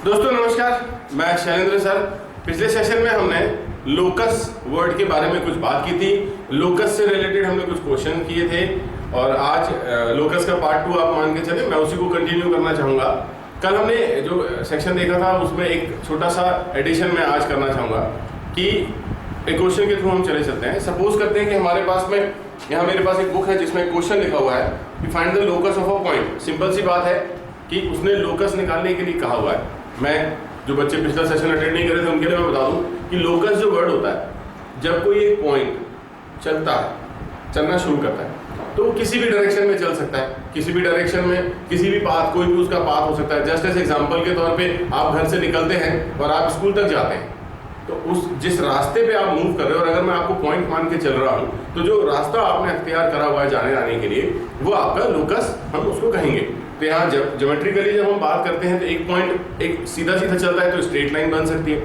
दोस्तों नमस्कार, मैं शैलेंद्र सर। पिछले सेशन में हमने लोकस वर्ड के बारे में कुछ बात की थी। लोकस से रिलेटेड हमने कुछ क्वेश्चन किए थे और आज लोकस का पार्ट 2 आप मान के चले, मैं उसी को कंटिन्यू करना चाहूँगा। कल हमने जो सेक्शन देखा था उसमें एक छोटा सा एडिशन मैं आज करना चाहूँगा कि एक क्वेश्चन के थ्रू हम चले चलते हैं। सपोज करते हैं कि हमारे पास में यहाँ मेरे पास एक बुक है जिसमें क्वेश्चन लिखा हुआ है कि find the locus of a point. Simple सी बात है कि उसने लोकस निकालने के लिए कहा हुआ है। मैं जो बच्चे पिछला सेशन अटेंड नहीं करे थे उनके लिए मैं बता दूं कि लोकस जो वर्ड होता है, जब कोई एक पॉइंट चलता है, चलना शुरू करता है, तो वो किसी भी डायरेक्शन में चल सकता है। किसी भी डायरेक्शन में किसी भी पाथ, कोई भी उसका पाथ हो सकता है। जस्ट एज एग्जांपल के तौर पे आप घर से निकलते हैं और आप स्कूल तक जाते हैं, तो उस जिस रास्ते पे आप मूव कर रहे हो और अगर मैं आपको पॉइंट मान के चल रहा हूँ तो जो रास्ता आपने अख्तियार करा हुआ है जाने आने के लिए, वो आपका लोकस हम उसको कहेंगे। तो यहाँ जब ज्योमेट्रिकली जब हम बात करते हैं तो एक पॉइंट एक सीधा सीधा चलता है तो स्ट्रेट लाइन बन सकती है।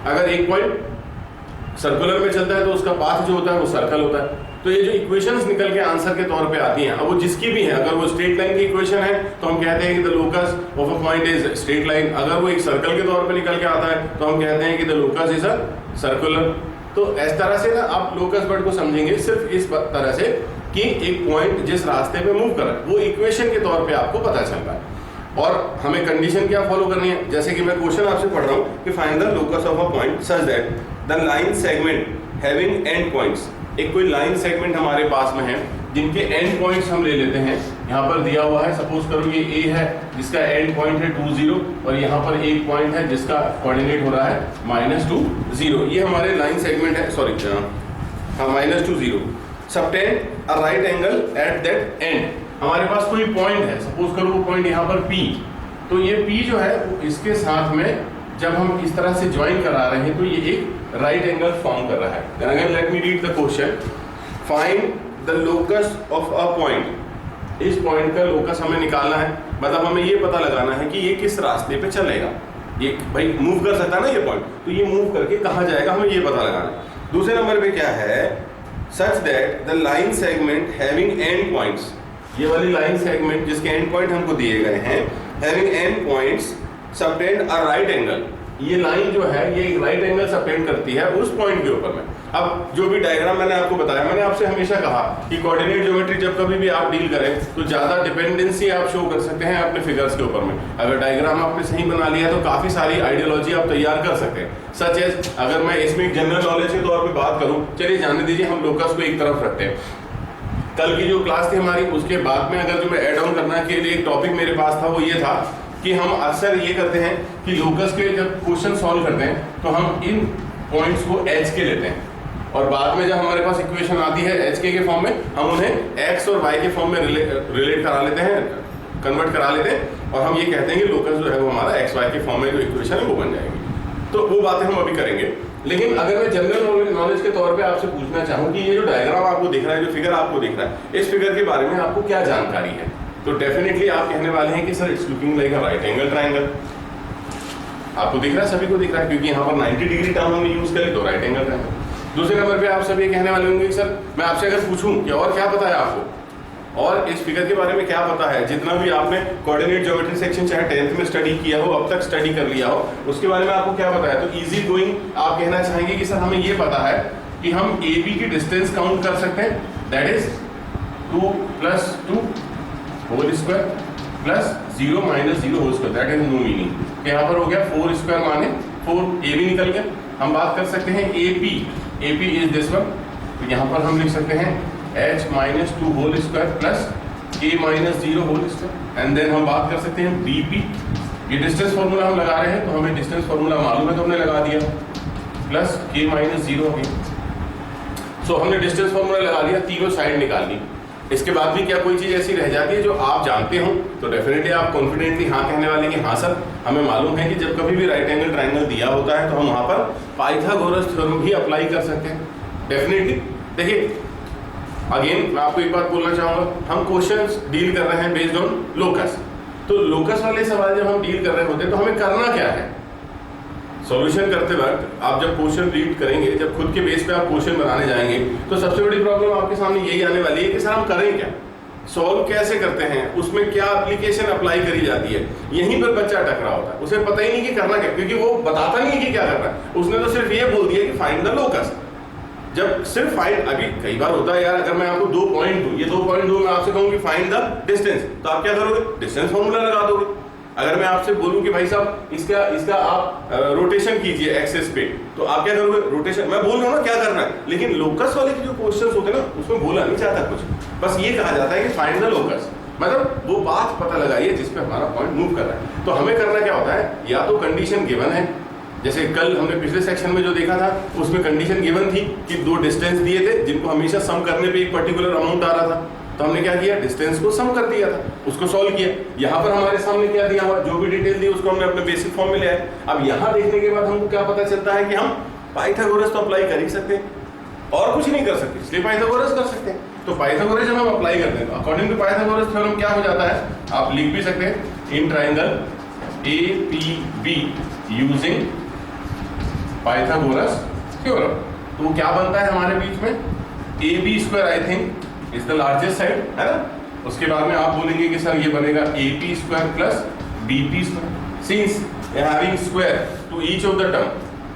अगर एक पॉइंट सर्कुलर में चलता है तो उसका पाथ जो होता है वो सर्कल होता है। तो ये जो इक्वेशंस निकल के आंसर के तौर पे आती हैं, अब वो जिसकी भी है, अगर वो स्ट्रेट लाइन की इक्वेशन है तो हम कहते हैं कि the locus of a point is straight line. अगर वो एक सर्कल के तौर पे निकल के आता है तो हम कहते हैं कि the locus is a circular. तो इस तरह से ना आप लोकस वर्ड को समझेंगे सिर्फ इस तरह से कि एक पॉइंट जिस रास्ते पे मूव कर रहा है वो इक्वेशन के तौर पे आपको पता चल रहा है। और हमें कंडीशन क्या फॉलो करनी है, जैसे कि मैं क्वेश्चन आपसे पढ़ रहा हूँ कि find the locus of a point such that the line segment having and points. एक कोई लाइन सेगमेंट हमारे पास में है जिनके एंड पॉइंट्स हम ले लेते हैं। यहाँ पर दिया हुआ है, सपोज करो ये ए है जिसका एंड पॉइंट है 2 0 और यहाँ पर एक पॉइंट है जिसका कोऑर्डिनेट हो रहा है -2 0। ये हमारे लाइन सेगमेंट है, सॉरी हाँ -2 0। Subtend a right angle at that and. हमारे पास कोई पॉइंट है, सपोज करो वो पॉइंट यहाँ पर P, तो ये P जो है वो इसके साथ में जब हम इस तरह से ज्वाइन करा रहे हैं तो ये एक राइट एंगल फॉर्म कर रहा है। Then again let me read the question. Find the locus of a point. इस पॉइंट का लोकस हमें निकालना है, मतलब हमें ये पता लगाना है कि ये किस रास्ते पे चलेगा। ये भाई मूव कर सकता है ना ये पॉइंट, तो ये मूव करके कहाँ जाएगा हमें ये पता लगाना है। दूसरे नंबर पे क्या है, such that the line segment having and points. ये वाली लाइन सेगमेंट जिसके एंड पॉइंट हमको दिए गए हैं, having and points subtend a right angle. ये लाइन जो है ये एक राइट एंगल सबटेंड करती है उस पॉइंट के ऊपर में। अब जो भी डायग्राम मैंने आपको बताया, मैंने आपसे हमेशा कहा कि कोऑर्डिनेट ज्योमेट्री जब कभी भी आप डील करें तो ज्यादा डिपेंडेंसी आप शो कर सकते हैं अपने फिगर्स के ऊपर में। अगर डायग्राम आपने सही बना लिया तो काफी सारी आइडियोलॉजी आप तैयार कर सकते हैं। सच एज अगर मैं इसमें जनरल नॉलेज के तौर पे बात करूं, चलिए जाने दीजिए, हम लोकस को एक तरफ रखते हैं। कल की जो क्लास थी हमारी उसके बाद में अगर जो मैं एड ऑन करने के लिए एक टॉपिक मेरे पास था वो ये था कि हम अक्सर ये करते हैं कि लोकस के जब क्वेश्चन सॉल्व करते हैं तो हम इन पॉइंट्स को एच के लेते हैं और बाद में जब हमारे पास इक्वेशन आती है एच के फॉर्म में, हम उन्हें एक्स और वाई के फॉर्म में रिलेट करा लेते हैं, कन्वर्ट करा लेते हैं और हम ये कहते हैं कि लोकस जो है वो हमारा एक्स वाई के फॉर्म में जो इक्वेशन है वो बन जाएगी। तो वो बातें हम अभी करेंगे। लेकिन अगर मैं जनरल नॉलेज के तौर पे आपसे पूछना चाहूँ कि ये जो डायग्राम आपको दिख रहा है, जो फिगर आपको दिख रहा है, इस फिगर के बारे में आपको क्या जानकारी है, तो डेफिनेटली आप कहने वाले हैं कि sir it's looking like a right angle triangle. आपको दिख रहा है, सभी को दिख रहा है, क्योंकि यहाँ पर 90 डिग्री टर्म हमने यूज करी तो राइट एंगल ट्रायंगल। दूसरे नंबर पे आप सभी कहने वाले होंगे कि सर मैं आपसे अगर पूछूं कि और क्या पता है आपको, और इस फिगर के बारे में क्या पता है, जितना भी आपने कोऑर्डिनेट ज्योमेट्री सेक्शन चाहे 10th में स्टडी किया हो, अब तक स्टडी कर लिया हो, उसके बारे में आपको क्या पता है, तो इजी गोइंग आप कहना चाहेंगे कि सर हमें ये पता है कि हम AB की डिस्टेंस काउंट कर सकते हैं, that is 2 + 2 whole square plus 0 - 0 whole square, that is no meaning. यहाँ पर हो गया 4 स्क्वायर माने 4 AB निकल गया। हम बात कर सकते हैं AP इज दिस वन, तो यहाँ पर हम लिख सकते हैं H - 2 whole square plus A - 0 whole square. And then हम बात कर सकते हैं BP, ये डिस्टेंस फॉर्मूला हम लगा रहे हैं तो हमें डिस्टेंस फॉर्मूला मालूम है तो हमने लगा दिया, प्लस K - 0 हो गया। सो हमने डिस्टेंस फॉर्मूला लगा दिया, तीनों साइड निकाल ली। इसके बाद भी क्या कोई चीज ऐसी रह जाती है जो आप जानते हो, तो डेफिनेटली आप कॉन्फिडेंटली हाँ कहने वाले कि हाँ सर हमें मालूम है कि जब कभी भी राइट एंगल ट्रायंगल दिया होता है तो हम वहां पर पाइथागोरस थ्योरम भी अप्लाई कर सकते हैं। डेफिनेटली देखिए, अगेन मैं आपको एक बात बोलना चाहूंगा, हम क्वेश्चंस डील कर रहे हैं बेस्ड ऑन लोकस। तो लोकस वाले सवाल जब हम डील कर रहे होते हैं तो हमें करना क्या है, सॉल्यूशन करते वक्त आप जब क्वेश्चन रीड करेंगे, जब खुद के बेस पे आप क्वेश्चन बनाने जाएंगे तो सबसे बड़ी प्रॉब्लम आपके सामने यही आने वाली है कि सर हम करें क्या। सॉल्व कैसे करते हैं, उसमें क्या एप्लीकेशन अप्लाई करी जाती है, यहीं पर बच्चा अटक रहा होता है। उसे पता ही नहीं कि करना क्या, क्योंकि वो बताता नहीं है कि क्या करना है। उसने तो सिर्फ ये बोल दिया कि फाइंड द लोकस। जब सिर्फ फाइंड, अभी कई बार होता है यार, अगर मैं आपको 2 पॉइंट दूं, ये 2 पॉइंट दूं, मैं आपसे कहूं कि फाइंड द डिस्टेंस, तो आप क्या करोगे? डिस्टेंस फॉर्मूला लगा दोगे। अगर मैं आपसे बोलूं कि भाई साहब इसका आप रोटेशन कीजिए एक्सेस पे, तो आप क्या करोगे? रोटेशन। मैं बोल रहा हूं ना क्या करना है, लेकिन लोकस वाले के जो क्वेश्चंस होते हैं ना, उसमें बोला नहीं चाहता कुछ, बस ये कहा जाता है कि फाइंड द लोकस, मतलब वो बात पता लगाइए जिस पे हमारा पॉइंट मूव कर रहा है। तो हमें करना क्या होता है, या तो कंडीशन गिवन है, जैसे कल हमने पिछले सेक्शन में जो देखा था उसमें कंडीशन गिवन थी कि 2 डिस्टेंस दिए थे जिनको हमेशा सम करने पे एक पर्टिकुलर अमाउंट आ रहा था, तो हमने क्या किया? डिस्टेंस को सम कर दिया था, उसको सॉल्व किया। यहाँ पर हमारे सामने क्या दिया हुआ, जो भी डिटेल दी उसको हमने अपने बेसिक फॉर्म में ले आए। अब यहाँ देखने के बाद हमको क्या पता चलता है कि हम पाइथागोरस तो अप्लाई कर ही सकते हैं और कुछ नहीं कर सकते, इसलिए पाइथागोरस कर सकते हैं। तो पाइथागोरस जब हम अप्लाई करते हैं तो अकॉर्डिंग टू पाइथागोरस थ्योरम क्या हो जाता है, आप लिख भी सकते हैं in triangle APB using Pythagoras theorem. तो क्या बनता है हमारे बीच में? AB square I think is the largest side, है ना। उसके बाद में आप बोलेंगे कि सर ये बनेगा AP square plus BP square, since having square to each of the term,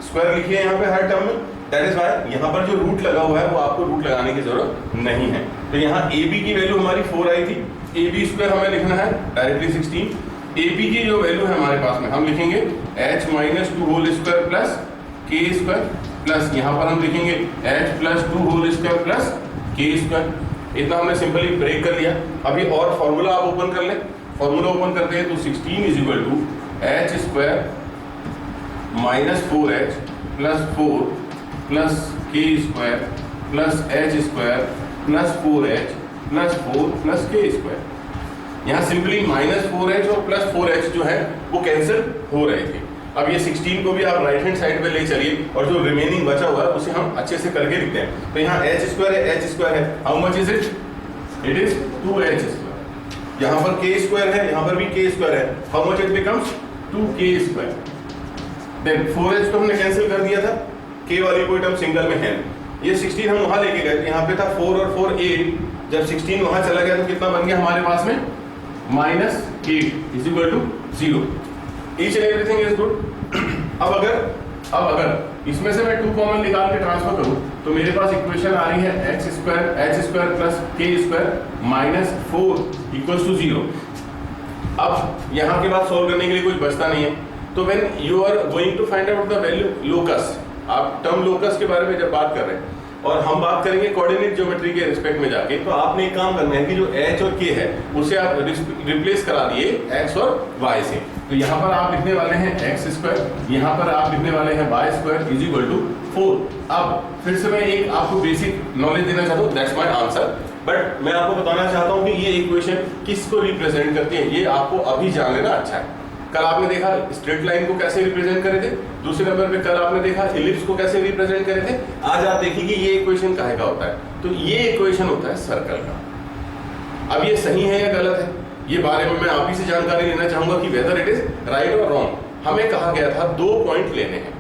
square लिखिए यहाँ पे हर टर्म में, दैट इज व्हाई यहाँ पर जो रूट लगा हुआ है वो आपको रूट लगाने की जरूरत नहीं है। तो यहाँ AB की वैल्यू हमारी 4 आई थी, AB स्क्वायर हमें लिखना है डायरेक्टली 16, AP की जो वैल्यू है हमारे पास में हम लिखेंगे h minus 2 whole square plus k square, plus यहाँ पर हम लिखेंगे h plus 2 whole square plus k square. इतना हमने सिंपली ब्रेक कर लिया। अभी और फॉर्मूला आप ओपन कर लें, फॉर्मूला ओपन करते हैं तो 16 is equal to h square minus 4h plus 4 plus k square plus h square plus 4h plus 4 plus k square. यहाँ सिंपली माइनस 4h और प्लस 4h जो है वो कैंसिल हो रहे थे। अब ये 16 को भी आप राइट हैंड साइड पे ले चलिए और जो रिमेनिंग बचा हुआ है उसे हम अच्छे से करके लिखते हैं। तो यहाँ h स्क्वायर है, h स्क्वायर है, how much is it? It is 2h square. यहाँ पर k स्क्वायर है, यहाँ पर भी k स्क्वायर है, how much it becomes 2k square. Then 4h तो हमने कैंसिल कर दिया था, k वाली कोई टर्म सिंगल में है। ये 16 हम वहां लेके गए, यहाँ पे था 4 और 4 8, जब 16 वहां चला गया तो कितना बन गया हमारे पास में? Minus 8 is equal to 0। Each and everything is good. अब अगर इसमें से मैं 2 कॉमन निकाल के ट्रांसफर करूं तो मेरे पास इक्वेशन आ रही है h square plus k square minus 4 equals to 0। अब यहाँ के बाद सॉल्व करने के लिए कुछ बचता नहीं है। तो when you are going to find out the value locus, आप टर्म लोकस के बारे में जब बात कर रहे हैं और हम बात करेंगे कोऑर्डिनेट ज्योमेट्री के रिस्पेक्ट में जाके, तो आपने एक काम करना है कि जो h और k है उसे आप रिप्लेस करा दिए x और y से। तो यहाँ पर आप लिखने वाले हैं x स्क्वायर, यहाँ पर आप लिखने वाले हैं y square is equal to 4। अब फिर से मैं एक आपको बेसिक नॉलेज देना चाहता हूँ, दैट्स माय आंसर, बट मैं आपको बताना चाहता हूँ कि ये इक्वेशन किसको रिप्रेजेंट करती है, ये आपको अभी जान लेना अच्छा है। कल आपने देखा स्ट्रेट लाइन को कैसे रिप्रेजेंट करे थे, दूसरे नंबर पे कल आपने देखा इलिप्स को कैसे रिप्रेजेंट करे थे। आज आप देखिए कि ये इक्वेशन काहे का होता है, तो ये इक्वेशन होता है सर्कल का। अब ये सही है या गलत है, ये बारे में मैं आप ही से जानकारी लेना चाहूंगा कि वेदर इट इज राइट और रॉन्ग। हमें कहा गया था 2 पॉइंट लेने हैं,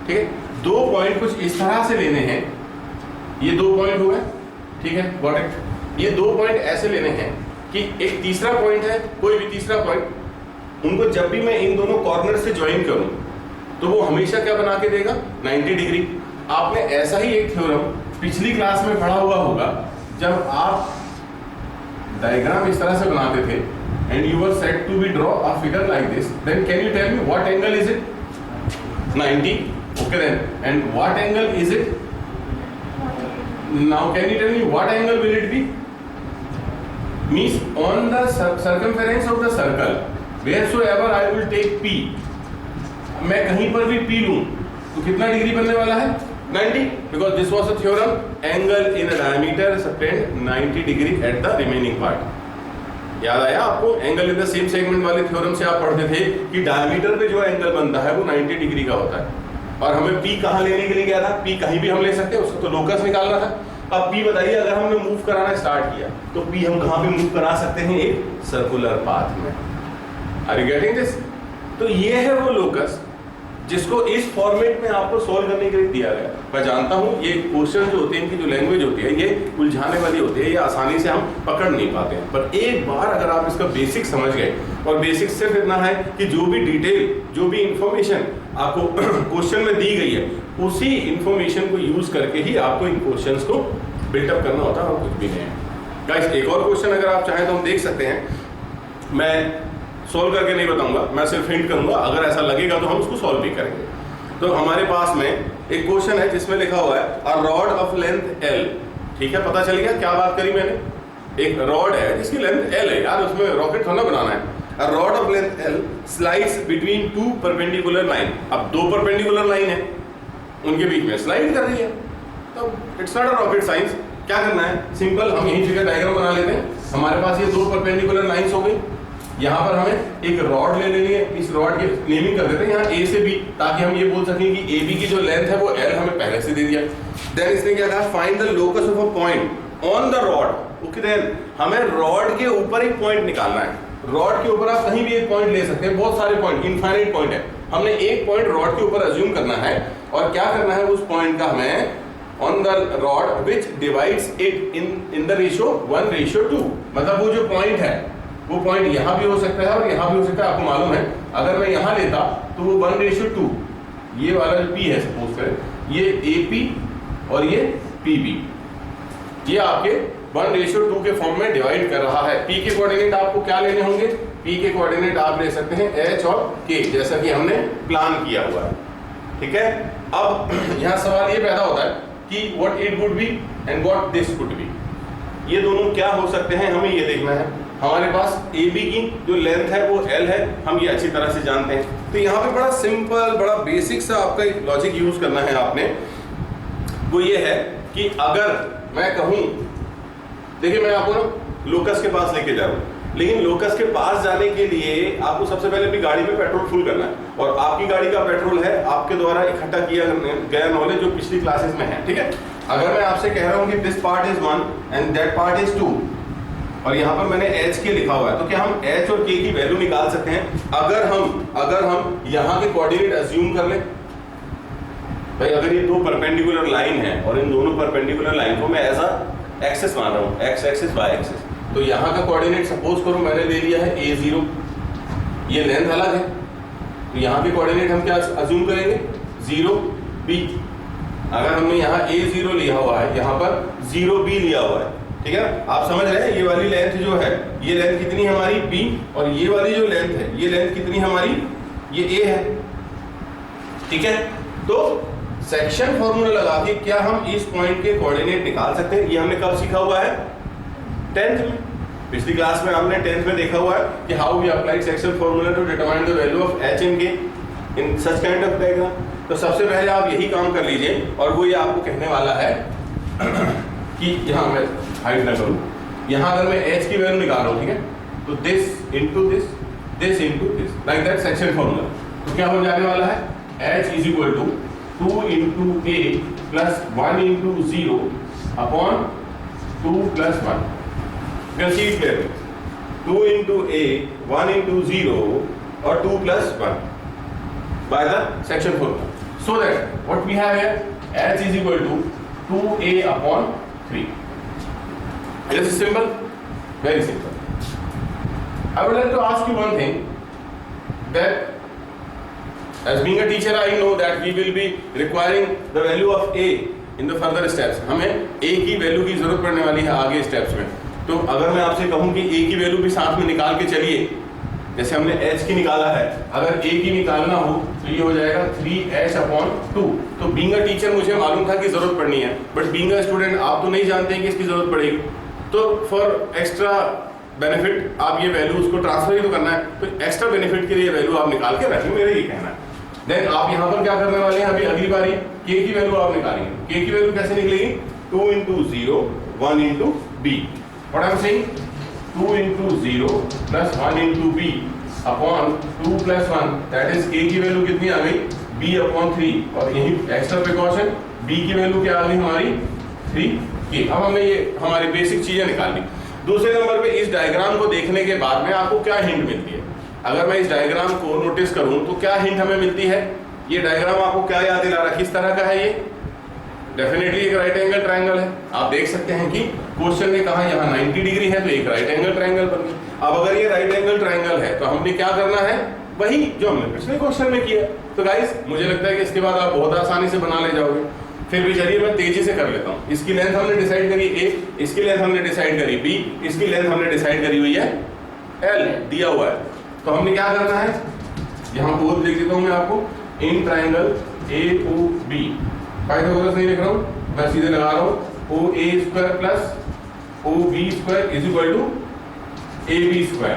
ठीक है, 2 पॉइंट कुछ इस तरह से लेने हैं, ये 2 पॉइंट हुए, ठीक है, गॉट इट। ये 2 पॉइंट ऐसे लेने हैं कि एक तीसरा पॉइंट है, कोई भी तीसरा पॉइंट, उनको जब भी मैं इन दोनों कॉर्नर से ज्वाइन करूं तो वो हमेशा क्या बना के देगा? 90 डिग्री। आपने ऐसा ही एक थ्योरम पिछली क्लास में पढ़ा हुआ होगा, जब आप डायग्राम इस तरह से बनाते थे and you were set to be draw a figure like this, then can you tell me what angle is it? 90, okay then, and what angle is it? Now can you tell me what angle will it be? Means on the circumference of the circle wheresoever I will take P, मैं कहीं पर भी P लूं तो कितना degree बनने वाला है? 90, because this was a theorem, angle in a diameter subtend 90 degree at the remaining part। याद आया आपको? Angle in the same segment वाले थ्योरम से आप पढ़ते थे कि डायमीटर पे जो एंगल बनता है वो 90 डिग्री का होता है। और हमें P कहाँ लेने के लिए गया था? P कहीं भी हम ले सकते हैं, उसको तो लोकस निकालना था। अब P बताइए, अगर हमने मूव कराना स्टार्ट किया तो P हम कहाँ पे मूव करा सकते हैं? एक सर्कुलर पाथ में। Are you getting this? तो ये है वो लोकस जिसको इस फॉर्मेट में आपको सॉल्व करने के लिए दिया गया। मैं जानता हूँ ये क्वेश्चन जो होते हैं, इनकी जो लैंग्वेज होती है ये उलझाने वाली होती है, ये आसानी से हम पकड़ नहीं पाते हैं, पर एक बार अगर आप इसका बेसिक समझ गए, और बेसिक सिर्फ इतना है कि जो भी डिटेल, जो भी इंफॉर्मेशन आपको क्वेश्चन में दी गई है, उसी इंफॉर्मेशन को यूज करके ही आपको इन क्वेश्चंस को बिल्डअप करना होता है, और कुछ भी नहीं है। गाइस एक और क्वेश्चन अगर आप चाहें तो हम देख सकते हैं, मैं सॉल्व करके नहीं बताऊंगा, मैं सिर्फ हिंट करूंगा, अगर ऐसा लगेगा तो हम उसको सॉल्व भी करेंगे। तो हमारे पास में एक क्वेश्चन है जिसमें लिखा हुआ है a rod of length L, ठीक है, पता चल गया क्या बात करी मैंने, एक रॉड है जिसकी लेंथ L है, यार उसमें रॉकेट थोड़ा बनाना है। A rod of length L slides between two perpendicular line, अब दो परपेंडिकुलर लाइन है, उनके बीच में स्लाइड कर रही है, तो it's not a rocket science. क्या करना है, सिंपल, हम यही जगह डायग्राम बना लेते हैं। हमारे पास ये दो परपेंडिकुलर लाइंस हो गई, यहाँ पर हमें एक रॉड ले लेनी है, इस रॉड की नेमिंग कर देते हैं यहाँ A से B, ताकि हम ये बोल सकें कि AB की जो लेंथ है वो L हमें पहले से दे दिया। देन इसने क्या कहा, find the locus of a point on the rod. Okay, then हमें रॉड के ऊपर एक पॉइंट निकालना है। रॉड के ऊपर आप कहीं भी एक पॉइंट ले सकते हैं, बहुत सारे पॉइंट, इनफाइनाइट पॉइंट है, हमने एक पॉइंट रॉड के ऊपर अज्यूम करना है, और क्या करना है उस पॉइंट का हमें on the rod which divides it in the ratio 1:2, मतलब वो जो पॉइंट है वो पॉइंट यहाँ भी हो सकता है और यहाँ भी हो सकता है। आपको मालूम है अगर मैं यहाँ लेता तो वो 1:2, ये वाला जो P है सपोज करें, ये AP और ये PB, ये आपके 1:2 के फॉर्म में डिवाइड कर रहा है। P के कोऑर्डिनेट आपको क्या लेने होंगे, P के कोऑर्डिनेट आप ले सकते हैं H और K, जैसा कि हमने प्लान किया हुआ है, ठीक है। अब यहाँ सवाल ये पैदा होता है कि what it would be and what this would be, ये दोनों क्या हो सकते हैं, हमें ये देखना है। हमारे पास AB की जो लेंथ है वो L है, हम ये अच्छी तरह से जानते हैं। तो यहाँ पे बड़ा सिंपल, बड़ा बेसिक सा आपका एक लॉजिक यूज करना है आपने, वो ये है कि अगर मैं कहूँ, देखिए मैं आपको ना लोकस के पास लेके जा रहा हूँ, लेकिन लोकस के पास जाने के लिए आपको सबसे पहले अपनी गाड़ी में पेट्रोल फुल करना है, और आपकी गाड़ी का पेट्रोल है आपके द्वारा इकट्ठा किया गया नॉलेज जो पिछली क्लासेस में है, ठीक है। अगर मैं आपसे कह रहा हूँ कि this part is 1 and that part is 2, और यहाँ पर मैंने H के लिखा हुआ है, तो क्या हम H और K की वैल्यू निकाल सकते हैं अगर हम यहाँ के कोऑर्डिनेट अज्यूम कर लें। भाई अगर ये दो परपेंडिकुलर लाइन है और इन दोनों परपेंडिकुलर लाइन को मैं ऐसा एक्सेस मान रहा हूँ, x एक्सिस y एक्सिस, तो यहाँ का कोऑर्डिनेट सपोज करो मैंने ले लिया है A0, ये लेंथ अलग है, तो यहाँ के कोऑर्डिनेट हम क्या अज्यूम करेंगे, 0B। अगर हमने यहाँ A0 लिया हुआ है, यहाँ पर 0B लिया हुआ है, ठीक है, आप समझ रहे हैं। ये वाली लेंथ जो है, ये लेंथ कितनी हमारी B, और ये वाली जो लेंथ है ये लेंथ कितनी हमारी, ये A है, ठीक है। तो सेक्शन फॉर्मूला लगा के क्या हम इस पॉइंट के कोऑर्डिनेट निकाल सकते हैं, ये हमने कब सीखा हुआ है, 10th में। पिछली क्लास में हमने 10th में देखा हुआ है कि how we apply section formula to determine the value of H and K in such kind of diagram. तो सबसे पहले आप यही काम कर लीजिए, और वो ये आपको कहने वाला है कि यहाँ मैं हाइड ना करूँ, यहाँ अगर मैं H की वैल्यू निकाल रहा हूँ, ठीक है, तो this into this, this into this, like that section formula. तो क्या हो जाने वाला है, H is equal to 2 into A plus 1 into 0 upon 2 plus 1। Can see it clearly, 2 into A, 1 into 0 और 2 plus 1 by the section formula. So that what we have here, H is equal to 2A upon 3. It is simple, very simple. I would like to ask you one thing, that as being a teacher I know that we will be requiring the value of A in the further steps. हमें A की value की जरूरत पड़ने वाली है आगे steps में। तो अगर मैं आपसे कहूँ कि A की वैल्यू भी साथ में निकाल के चलिए, जैसे हमने H की निकाला है, अगर A की निकालना हो तो ये हो जाएगा 3H अपॉन 2। तो बीइंग अ टीचर मुझे मालूम था कि जरूरत पड़नी है, बट बीइंग अ स्टूडेंट आप तो नहीं जानते हैं कि इसकी जरूरत पड़ेगी। तो फॉर एक्स्ट्रा बेनिफिट आप ये वैल्यू उसको ट्रांसफर ही तो करना है, तो एक्स्ट्रा बेनिफिट के लिए वैल्यू आप निकाल के रखें, मेरा ये कहना है। देन आप यहाँ पर क्या करने वाले हैं, अभी अगली बारी K की वैल्यू आप निकालेंगे। K की वैल्यू कैसे निकलेगी, 2 into 0, 1 into B। What I am saying, 2 into 0 plus 1 into B upon 2 plus 1, that is K की वैल्यू कितनी आ गई, B अपॉन 3, और यही एक्स्ट्रा प्रिकॉशन B की वैल्यू क्या आ गई हमारी 3K। अब हमें ये हमारी बेसिक चीजें निकालनी। दूसरे नंबर पे इस डायग्राम को देखने के बाद में आपको क्या हिंट मिलती है, अगर मैं इस डायग्राम को नोटिस करूं तो क्या हिंट हमें मिलती है, ये डायग्राम आपको क्या याद दिला रहा है, किस तरह का है ये? डेफिनेटली एक राइट एंगल ट्रायंगल है। आप देख सकते हैं कि क्वेश्चन ने कहा यहाँ 90 डिग्री है तो एक राइट एंगल ट्रायंगल बन गया। अब अगर ये राइट एंगल ट्रायंगल है तो हमने क्या करना है, वही जो हमने पिछले क्वेश्चन में किया। तो गाइस मुझे लगता है कि इसके बाद आप बहुत आसानी से बना ले जाओगे। फिर भी चलिए मैं तेजी से कर लेता हूँ। इसकी लेंथ हमने डिसाइड करी a, इसकी लेंथ हमने डिसाइड करी b, इसकी लेंथ हमने डिसाइड करी हुई है l, दिया हुआ है। तो हमने क्या करना है, यहाँ बोल लिख देता हूँ मैं आपको, इन ट्रायंगल AOB, पाइथागोरस नहीं लिख रहा हूँ, मैं सीधे लगा रहा हूँ, OA² plus OB² is equal to AB²।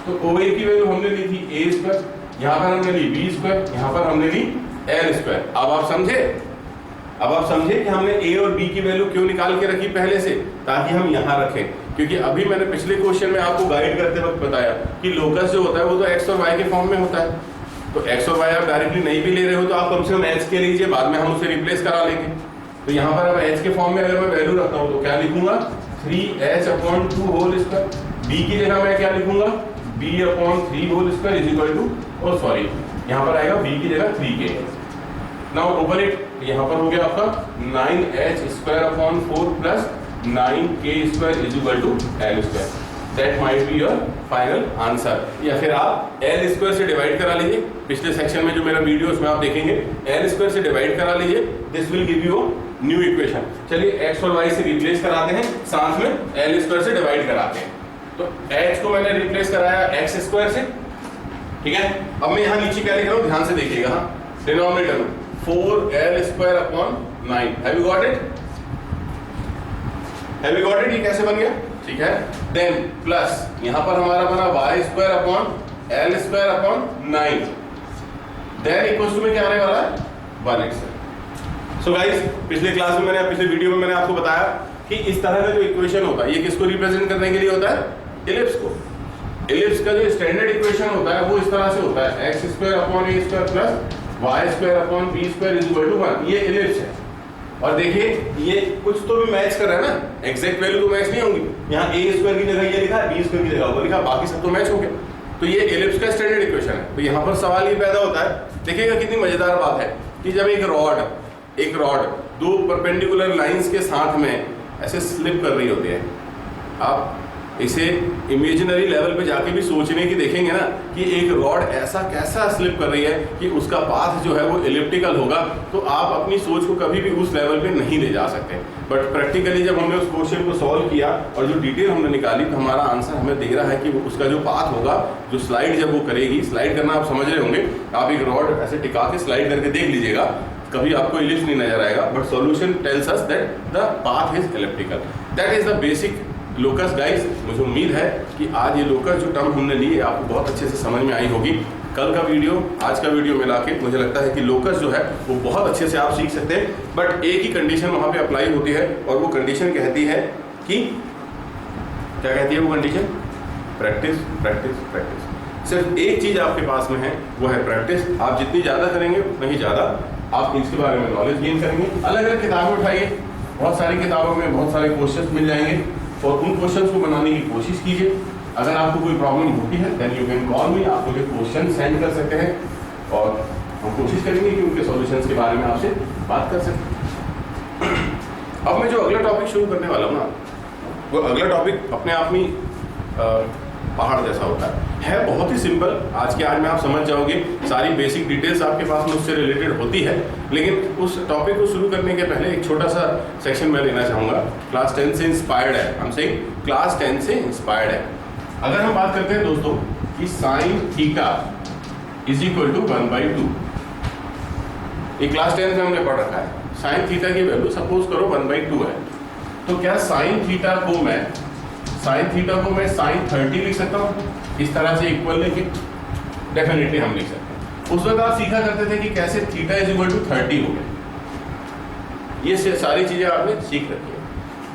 तो OA की वैल्यू हमने ली थी A², यहाँ पर हमने ली B², यहाँ पर हमने ली L²। अब आप समझे, अब आप समझे कि हमने A और B की वैल्यू क्यों निकाल के रखी पहले से, ताकि हम यहाँ रखें। क्योंकि अभी मैंने पिछले क्वेश्चन में आपको गाइड करते वक्त बताया कि लोकस जो होता है वो तो x और y के फॉर्म में होता है। तो x और y आप डायरेक्टली नहीं भी ले रहे हो तो आप कम से कम h के लीजिए, बाद में हम उसे रिप्लेस करा लेंगे। तो यहाँ पर अब h के फॉर्म में अगर मैं वैल्यू रखता हूँ तो क्या लिखूंगा, 3h/2 होल स्क्वायर। b की जगह मैं क्या लिखूंगा, b/3 whole square is equal to, और सॉरी यहाँ पर आएगा b की जगह 3k। नाउ ओवर इट, यहाँ पर हो गया आपका 9h² 4 plus 9k² is equal to L²। That might be your final answer. या फिर आप L² से डिवाइड करा लीजिए, पिछले सेक्शन में जो मेरा वीडियो उसमें आप देखेंगे, L² से डिवाइड करा लीजिए, this will give you new equation. चलिए x और y से रिप्लेस कराते हैं, साथ में L² से डिवाइड कराते हैं। तो h को मैंने रिप्लेस कराया x² से, ठीक है। अब मैं यहाँ नीचे क्या लिख रहा हूँ, ध्यान से देखिएगा, हाँ, डिनोमिनेटर में 4L² 9। Have you got it? Have you got it? ये कैसे बन गया, ठीक है। देन प्लस यहाँ पर हमारा बना y² L² 9। Than equals to में क्या आने वाला है, 1x। सो गाइस पिछले क्लास में मैंने, पिछले वीडियो में मैंने आपको बताया कि इस तरह का जो इक्वेशन होता है ये किसको रिप्रेजेंट करने के लिए होता है, इलिप्स को। इलिप्स का जो स्टैंडर्ड इक्वेशन होता है वो इस तरह से होता है, x² a² plus y² b² is equal to 1। ये इलिप्स है। और देखिए ये कुछ तो भी मैच कर रहा है ना, एग्जैक्ट वैल्यू तो मैच नहीं होंगी। यहाँ a² की जगह ये लिखा है, b² की जगह वो लिखा, बाकी सब तो मैच हो गया। तो ये इलिप्स का स्टैंडर्ड इक्वेशन है। तो यहाँ पर सवाल ये पैदा होता है, देखिएगा कितनी मजेदार बात है कि जब एक रॉड दो परपेंडिकुलर लाइंस के साथ में ऐसे स्लिप कर रही होती है, आप इसे इमेजिनरी लेवल पे जाके भी सोचने की देखेंगे ना कि एक रॉड ऐसा कैसा स्लिप कर रही है कि उसका पाथ जो है वो इलिप्टिकल होगा, तो आप अपनी सोच को कभी भी उस लेवल पे नहीं ले जा सकते। बट प्रैक्टिकली जब हमने उस क्वेश्चन को सॉल्व किया और जो डिटेल हमने निकाली तो हमारा आंसर हमें दे रहा है कि उसका जो पाथ होगा, जो स्लाइड जब वो करेगी, स्लाइड करना आप समझ रहे होंगे, आप एक रॉड ऐसे टिका के स्लाइड करके देख लीजिएगा, कभी आपको इलिप्स नहीं नजर आएगा, but solution tells us that the path is elliptical. That is the basic locus guys. मुझे उम्मीद है कि आज ये लोकस जो टर्म हमने ली है आपको बहुत अच्छे से समझ में आई होगी। कल का वीडियो आज का वीडियो मिला के मुझे लगता है कि लोकस जो है वो बहुत अच्छे से आप सीख सकते हैं। बट एक ही कंडीशन वहाँ पे अप्लाई होती है, और वो कंडीशन कहती है कि, क्या कहती है वो कंडीशन, प्रैक्टिस प्रैक्टिस प्रैक्टिस। सिर्फ एक चीज़ आपके पास में है, वो है प्रैक्टिस। आप जितनी ज़्यादा करेंगे उतनी ज़्यादा आप इसके बारे में नॉलेज गेन करेंगे। अलग अलग किताबें उठाइए, बहुत सारी किताबों में बहुत सारे क्वेश्चन मिल जाएंगे, और उन क्वेश्चंस को बनाने की कोशिश कीजिए। अगर आपको कोई प्रॉब्लम होती है then you can call me, आप मुझे क्वेश्चन सेंड कर सकते हैं और हम कोशिश करेंगे कि उनके सॉल्यूशंस के बारे में आपसे बात कर सकें। अब मैं जो अगला टॉपिक शुरू करने वाला हूँ ना, वो अगला टॉपिक अपने आप में पहाड़ जैसा होता है बहुत ही सिंपल। आज में आप समझ जाओगे, सारी बेसिक डिटेल्स आपके पास में उससे रिलेटेड होती है। लेकिन उस टॉपिक को शुरू करने के पहले एक छोटा सा सेक्शन मैं लेना चाहूँगा। क्लास 10 से इंस्पायर्ड है, हम से क्लास 10 से इंस्पायर्ड है। अगर हम बात करते हैं दोस्तों कि sine theta is equal to 1/2, ये क्लास 10 में हमने पढ़ रखा है। साइन थीटा की वैल्यू सपोज करो 1/2 है, तो क्या साइन थीटा को मैं साइन 30 लिख सकता हूँ, इस तरह से इक्वल लेके? डेफिनेटली हम लिख सकते हैं। उस वक्त आप सीखा करते थे कि कैसे थीटा इज इक्वल टू 30 हो गया। ये सारी चीजें आपने सीख रखी है।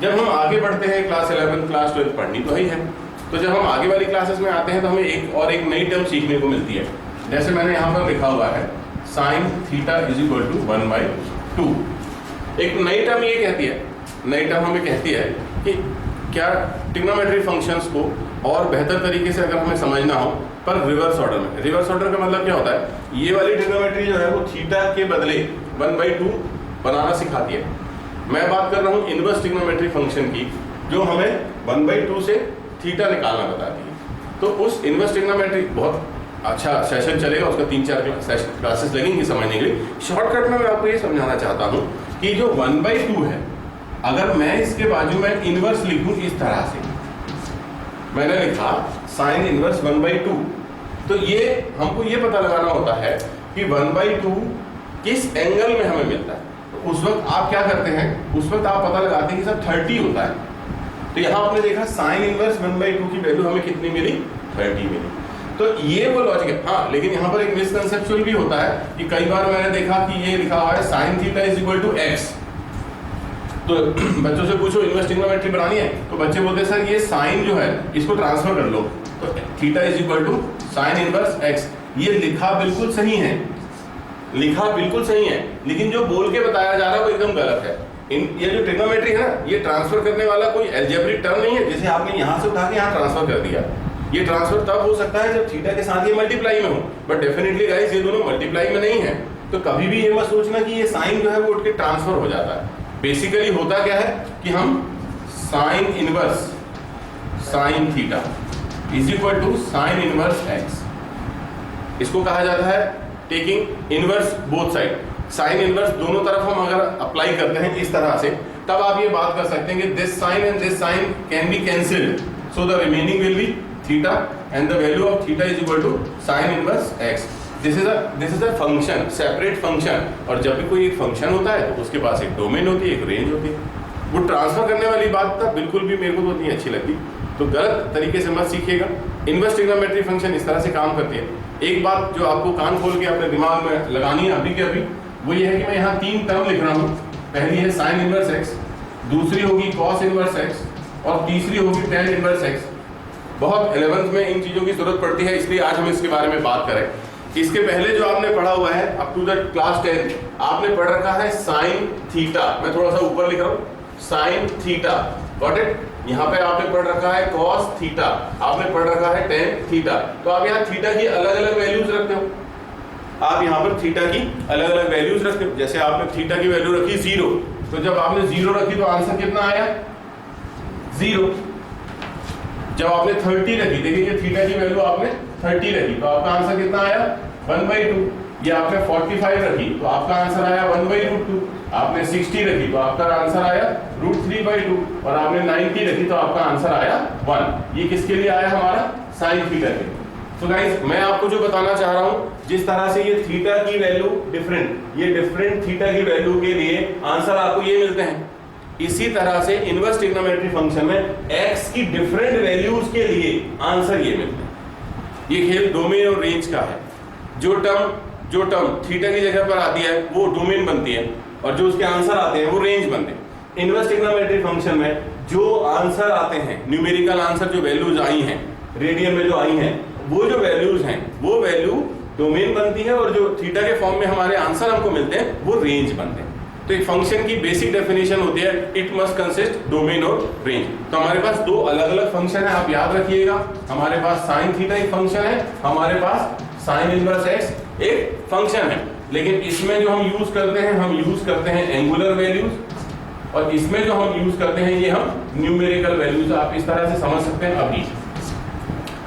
जब हम आगे बढ़ते हैं, क्लास 11 क्लास 12 पढ़नी तो ही है, तो जब हम आगे वाली क्लासेस में आते हैं तो हमें एक नई टर्म सीखने को मिलती है। जैसे मैंने यहाँ पर लिखा हुआ है sine theta is equal to 1/2। एक नई टर्म ये कहती है, नई टर्म हमें कहती है कि क्या ट्रिग्नोमेट्री फंक्शंस को और बेहतर तरीके से अगर हमें समझना हो पर रिवर्स ऑर्डर में। रिवर्स ऑर्डर का मतलब क्या होता है, ये वाली ट्रिग्नोमेट्री जो है वो थीटा के बदले 1/2 बनाना सिखाती है। मैं बात कर रहा हूँ इनवर्स ट्रिग्नोमेट्री फंक्शन की, जो हमें 1/2 से थीटा निकालना बताती है। तो उस इनवर्स ट्रिग्नोमेट्री बहुत अच्छा सेशन चलेगा, उसका 3-4 क्लासेस लगेंगी समझने के लिए। शॉर्टकट में मैं आपको ये समझाना चाहता हूँ कि जो 1/2 है, अगर मैं इसके बाजू में इनवर्स लिखूं इस तरह से, मैंने लिखा साइन इनवर्स 1/2, तो ये हमको ये पता लगाना होता है कि 1/2 किस एंगल में हमें मिलता है। तो उस वक्त आप क्या करते हैं, उस वक्त आप पता लगाते हैं कि सब 30 होता है। तो यहाँ आपने देखा साइन इनवर्स 1/2 की वैल्यू हमें कितनी मिली, 30 मिली। तो ये वो लॉजिक है। हाँ, लेकिन यहाँ पर एक मिसकंसेप्चुअल भी होता है कि कई बार मैंने देखा कि ये लिखा हुआ है sine theta is equal to x. तो बच्चों से पूछो इनवर्स ट्रिग्नोमेट्री बनानी है, तो बच्चे बोलते हैं सर ये साइन जो है इसको ट्रांसफर कर लो, तो theta is equal to sine inverse x. ये लिखा बिल्कुल सही है, लिखा बिल्कुल सही है, लेकिन जो बोल के बताया जा रहा है वो एकदम गलत है। ये जो ट्रिग्नोमेट्री है ना, ये ट्रांसफर करने वाला कोई अलजेब्रिक टर्म नहीं है, जैसे आपने यहाँ से उठा के यहाँ ट्रांसफर कर दिया। ये ट्रांसफर तब हो सकता है जब थीटा के साथ ये मल्टीप्लाई में हो, बट डेफिनेटली गाइस ये दोनों मल्टीप्लाई में नहीं है। तो कभी भी ये मत सोचना कि ये साइन जो है वो उठ के ट्रांसफर हो जाता है। बेसिकली होता क्या है कि हम sine inverse sine theta is equal to sine inverse x, इसको कहा जाता है taking inverse both side. Sine inverse दोनों तरफ हम अगर अप्लाई करते हैं इस तरह से, तब आप ये बात कर सकते हैं कि this sine and this sine can be cancelled, so the remaining will be theta and the value of theta is equal to sine inverse x. This is a function, separate function. और जब भी कोई एक function होता है तो उसके पास एक डोमेन होती है, एक रेंज होती है। वो ट्रांसफर करने वाली बात था बिल्कुल भी मेरे को तो नहीं अच्छी लगती, तो गलत तरीके से मत सीखिएगा। इनवर्स ट्रिग्नोमेट्री फंक्शन इस तरह से काम करती है। एक बात जो आपको कान खोल के अपने दिमाग में लगानी है अभी के अभी, वो ये है कि मैं यहाँ 3 टर्म लिख रहा हूँ। पहली है साइन इनवर्स एक्स, दूसरी होगी कॉस इनवर्स एक्स, और तीसरी होगी टेन इनवर्स एक्स। बहुत 11th में इन चीज़ों की जरूरत पड़ती है, इसलिए आज हम इसके बारे में बात करें। इसके पहले जो आपने पढ़ा हुआ है अप टू द क्लास 10 आपने पढ़ रखा है साइन थीटा। मैं थोड़ा सा ऊपर लिख रहा हूँ, साइन थीटा, गॉट इट। यहाँ पे आपने पढ़ रखा है कॉस थीटा, आपने पढ़ रखा है टेन थीटा। तो आप यहाँ थीटा की अलग अलग वैल्यूज रखते हो, आप यहाँ पर थीटा की अलग अलग वैल्यूज रखते हो। जैसे आपने थीटा की वैल्यू रखी 0, तो जब आपने 0 रखी तो आंसर कितना आया, 0। जब आपने 30 रखी, देखिए ये थीटा की वैल्यू आपने 30 रखी, तो आपका आंसर कितना आया, 1/2। ये आपने 45 रखी तो आपका आंसर आया 1/√2। आपने 60 रखी तो आपका आंसर आया √3/2, और आपने 90 रखी तो आपका आंसर आया 1। ये किसके लिए आया, हमारा साइन थीटा के। तो गाइस मैं आपको जो बताना चाह रहा हूं, जिस तरह से ये थीटा की वैल्यू डिफरेंट, ये डिफरेंट थीटा की वैल्यू के लिए आंसर आपको ये मिलते हैं, इसी तरह से इनवर्स ट्रिग्नोमेट्री फंक्शन में x की डिफरेंट वैल्यूज के लिए आंसर ये मिलते हैं। ये खेल डोमेन और रेंज का है। जो टर्म थीटा की जगह पर आती है वो डोमेन बनती है, और जो उसके आंसर आते हैं वो रेंज बनते हैं। इनवर्स ट्रिग्नोमेट्री फंक्शन में जो आंसर आते हैं, न्यूमेरिकल आंसर, जो वैल्यूज आई हैं रेडियन में जो आई हैं, वो जो वैल्यूज हैं वो वैल्यू डोमेन बनती है, और जो थीटा के फॉर्म में हमारे आंसर हमको मिलते हैं वो रेंज बनते हैं। तो एक फंक्शन की बेसिक डेफिनेशन होती है इट मस्ट कंसिस्ट डोमेन और रेंज। तो हमारे पास 2 अलग अलग फंक्शन है, आप याद रखिएगा। हमारे पास साइन थीटा एक फंक्शन है, हमारे पास साइन इनवर्स एक्स एक फंक्शन है। लेकिन इसमें जो हम यूज करते हैं, हम यूज करते हैं एंगुलर वैल्यूज, और इसमें जो हम यूज करते हैं ये हम न्यूमेरिकल वैल्यूज। आप इस तरह से समझ सकते हैं। अभी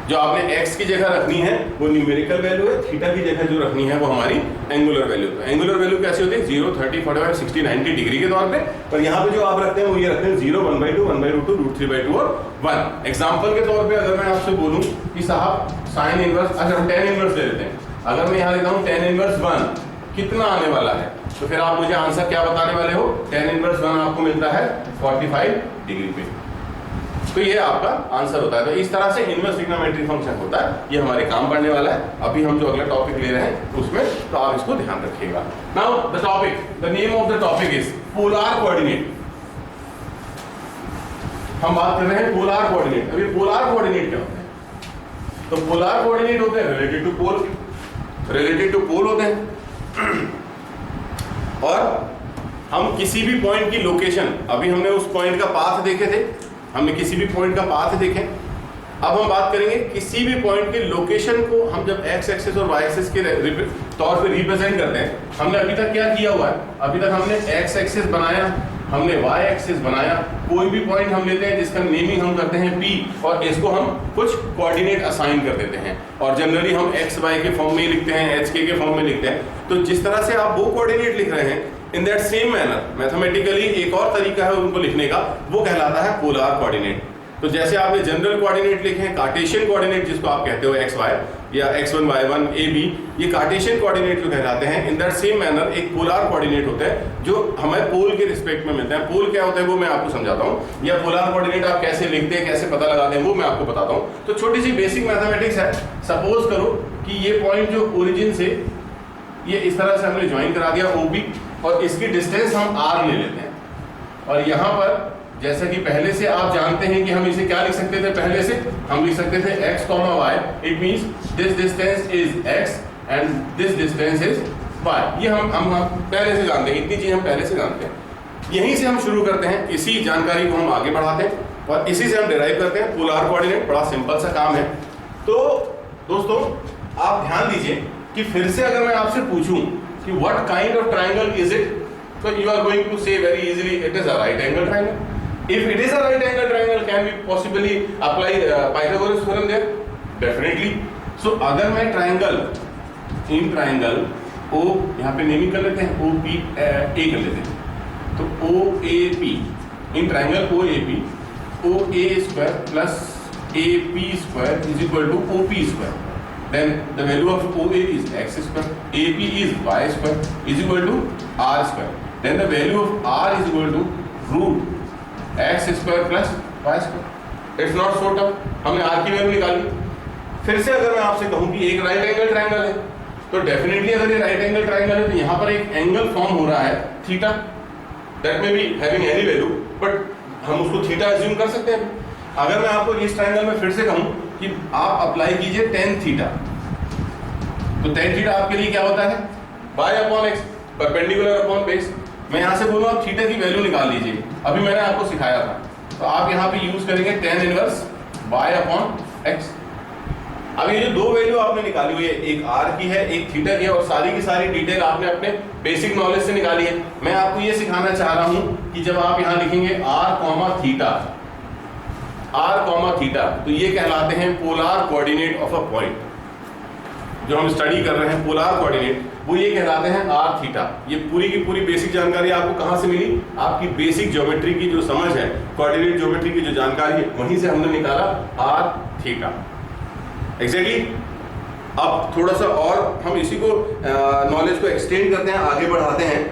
जो आपने x की जगह रखनी है वो न्यूमेरिकल वैल्यू है, थीटा की जगह जो रखनी है वो हमारी एंगुलर वैल्यू है। एंगुलर वैल्यू कैसी होती है, 0, 30, 45, 60, 90 डिग्री के तौर पे। पर यहाँ पे जो आप रखते हैं वो ये रखते हैं 0, 1/2, 1/√2, √3/2 और 1। एग्जाम्पल के तौर पे अगर मैं आपसे बोलूँ कि साहब साइन इनवर्स, अच्छा हम टेन इनवर्स ले लेते हैं। अगर मैं यहाँ लेता हूँ टेन इनवर्स 1 कितना आने वाला है, तो फिर आप मुझे आंसर क्या बताने वाले हो, टेन इनवर्स 1 आपको मिलता है 45 डिग्री पे। तो ये आपका आंसर होता है। तो इस तरह से इनवर्स ट्रिग्नोमेट्री फंक्शन होता है। ये हमारे काम पड़ने वाला है। अभी हम जो अगला टॉपिक ले रहे हैं उसमें, तो आप इसको ध्यान रखिएगा। Now the topic, the name of the topic is polar coordinate. हम बात कर रहे हैं पोलर कोऑर्डिनेट। अभी पोलर कोऑर्डिनेट क्या होते हैं, तो पोलर कोऑर्डिनेट होते हैं related to pole, related to pole होते हैं। और हम किसी भी पॉइंट की लोकेशन, अभी हमने उस पॉइंट का पाथ देखे थे, हमने किसी भी पॉइंट का पाथ देखे, अब हम बात करेंगे किसी भी पॉइंट के लोकेशन को हम जब एक्स एक्सिस और वाई एक्सिस के तौर पे रिप्रेजेंट करते हैं। हमने अभी तक क्या किया हुआ है, अभी तक हमने एक्स एक्सिस बनाया, हमने वाई एक्सिस बनाया, कोई भी पॉइंट हम लेते हैं जिसका नेमिंग हम करते हैं पी और इसको हम कुछ कोऑर्डिनेट असाइन कर देते हैं और जनरली हम एक्स वाई के फॉर्म में लिखते हैं, एच के फॉर्म में लिखते हैं। तो जिस तरह से आप वो कोऑर्डिनेट लिख रहे हैं in that same manner mathematically एक और तरीका है उनको लिखने का, वो कहलाता है पोलर कोऑर्डिनेट। तो जैसे आपने जनरल कोऑर्डिनेट लिखे हैं, कार्टेशियन कोऑर्डिनेट जिसको आप कहते हो एक्स वाई या x1 y1 a b, ये कार्टेशियन कोऑर्डिनेट जो कहलाते हैं, इन दैट सेम मैनर एक पोलर कोऑर्डिनेट होता है जो हमें पोल के रिस्पेक्ट में मिलता है। पोल क्या होता है वो मैं आपको समझाता हूँ, या पोलर कोऑर्डिनेट आप कैसे लिखते हैं, कैसे पता लगाते हैं, वो मैं आपको बताता हूँ। तो छोटी सी बेसिक मैथमेटिक्स है। सपोज करो कि ये पॉइंट जो ओरिजिन से ये इस तरह से हमने ज्वाइन करा दिया OP और इसकी डिस्टेंस हम r ले लेते हैं और यहाँ पर जैसा कि पहले से आप जानते हैं कि हम इसे क्या लिख सकते थे, पहले से हम लिख सकते थे x, y, it means this distance is x and this distance is y। ये हम पहले से जानते हैं, इतनी चीज हम पहले से जानते हैं। यहीं से हम शुरू करते हैं, इसी जानकारी को हम आगे बढ़ाते हैं और इसी से हम डिराइव करते हैं पोलर कोऑर्डिनेट। बड़ा सिंपल सा काम है। तो दोस्तों आप ध्यान दीजिए कि फिर से अगर मैं आपसे पूछूं कि what kind of triangle is it, तो यू आर गोइंग टू से very easily it is a right angle triangle. If it is a right angle triangle, can we possibly apply Pythagoras theorem there? Definitely. So अगर मैं triangle O, यहाँ पे naming कर लेते हैं OP A कर लेते हैं, तो OAP in triangle OAP, OA square plus AP square is equal to OP square. Then the value of OA is x square, AP is y square is equal to r square. Then the value of r is equal to root x square plus y square. It's not so tough, हमने r की value निकाली। फिर से अगर मैं आपसे कहूं कि एक राइट एंगल ट्राइंगल है, तो डेफिनेटली अगर ये राइट एंगल ट्राइंगल है तो यहाँ पर एक एंगल फॉर्म हो रहा है theta, that may be having any value, but हम उसको थीटा अज्यूम कर सकते हैं। अगर मैं आपको इस ट्राइंगल में फिर से कहूं कि आप अप्लाई कीजिए टेन थीटा, तो टेन थीटा आपके लिए क्या होता है, by upon x, perpendicular upon base. मैं यहाँ से बोलूँ आप थीटा की वैल्यू निकाल लीजिए, अभी मैंने आपको सिखाया था, तो आप यहाँ पे यूज करेंगे tan inverse y upon x। अब ये जो दो वैल्यू आपने निकाली हुई है, एक r की है एक थीटा की है, और सारी की सारी डिटेल आपने अपने बेसिक नॉलेज से निकाली है। मैं आपको ये सिखाना चाह रहा हूँ कि जब आप यहाँ लिखेंगे r, थीटा, तो ये कहलाते हैं polar coordinate of a point. जो हम स्टडी कर रहे हैं पोलर कोऑर्डिनेट, वो ये कहलाते हैं r थीटा। ये पूरी की पूरी बेसिक जानकारी आपको कहाँ से मिली, आपकी बेसिक ज्योमेट्री की जो समझ है, कोऑर्डिनेट ज्योमेट्री की जो जानकारी है, वहीं से हमने निकाला r थीटा एग्जैक्टली। अब थोड़ा सा और हम इसी को नॉलेज को एक्सटेंड करते हैं, आगे बढ़ाते हैं।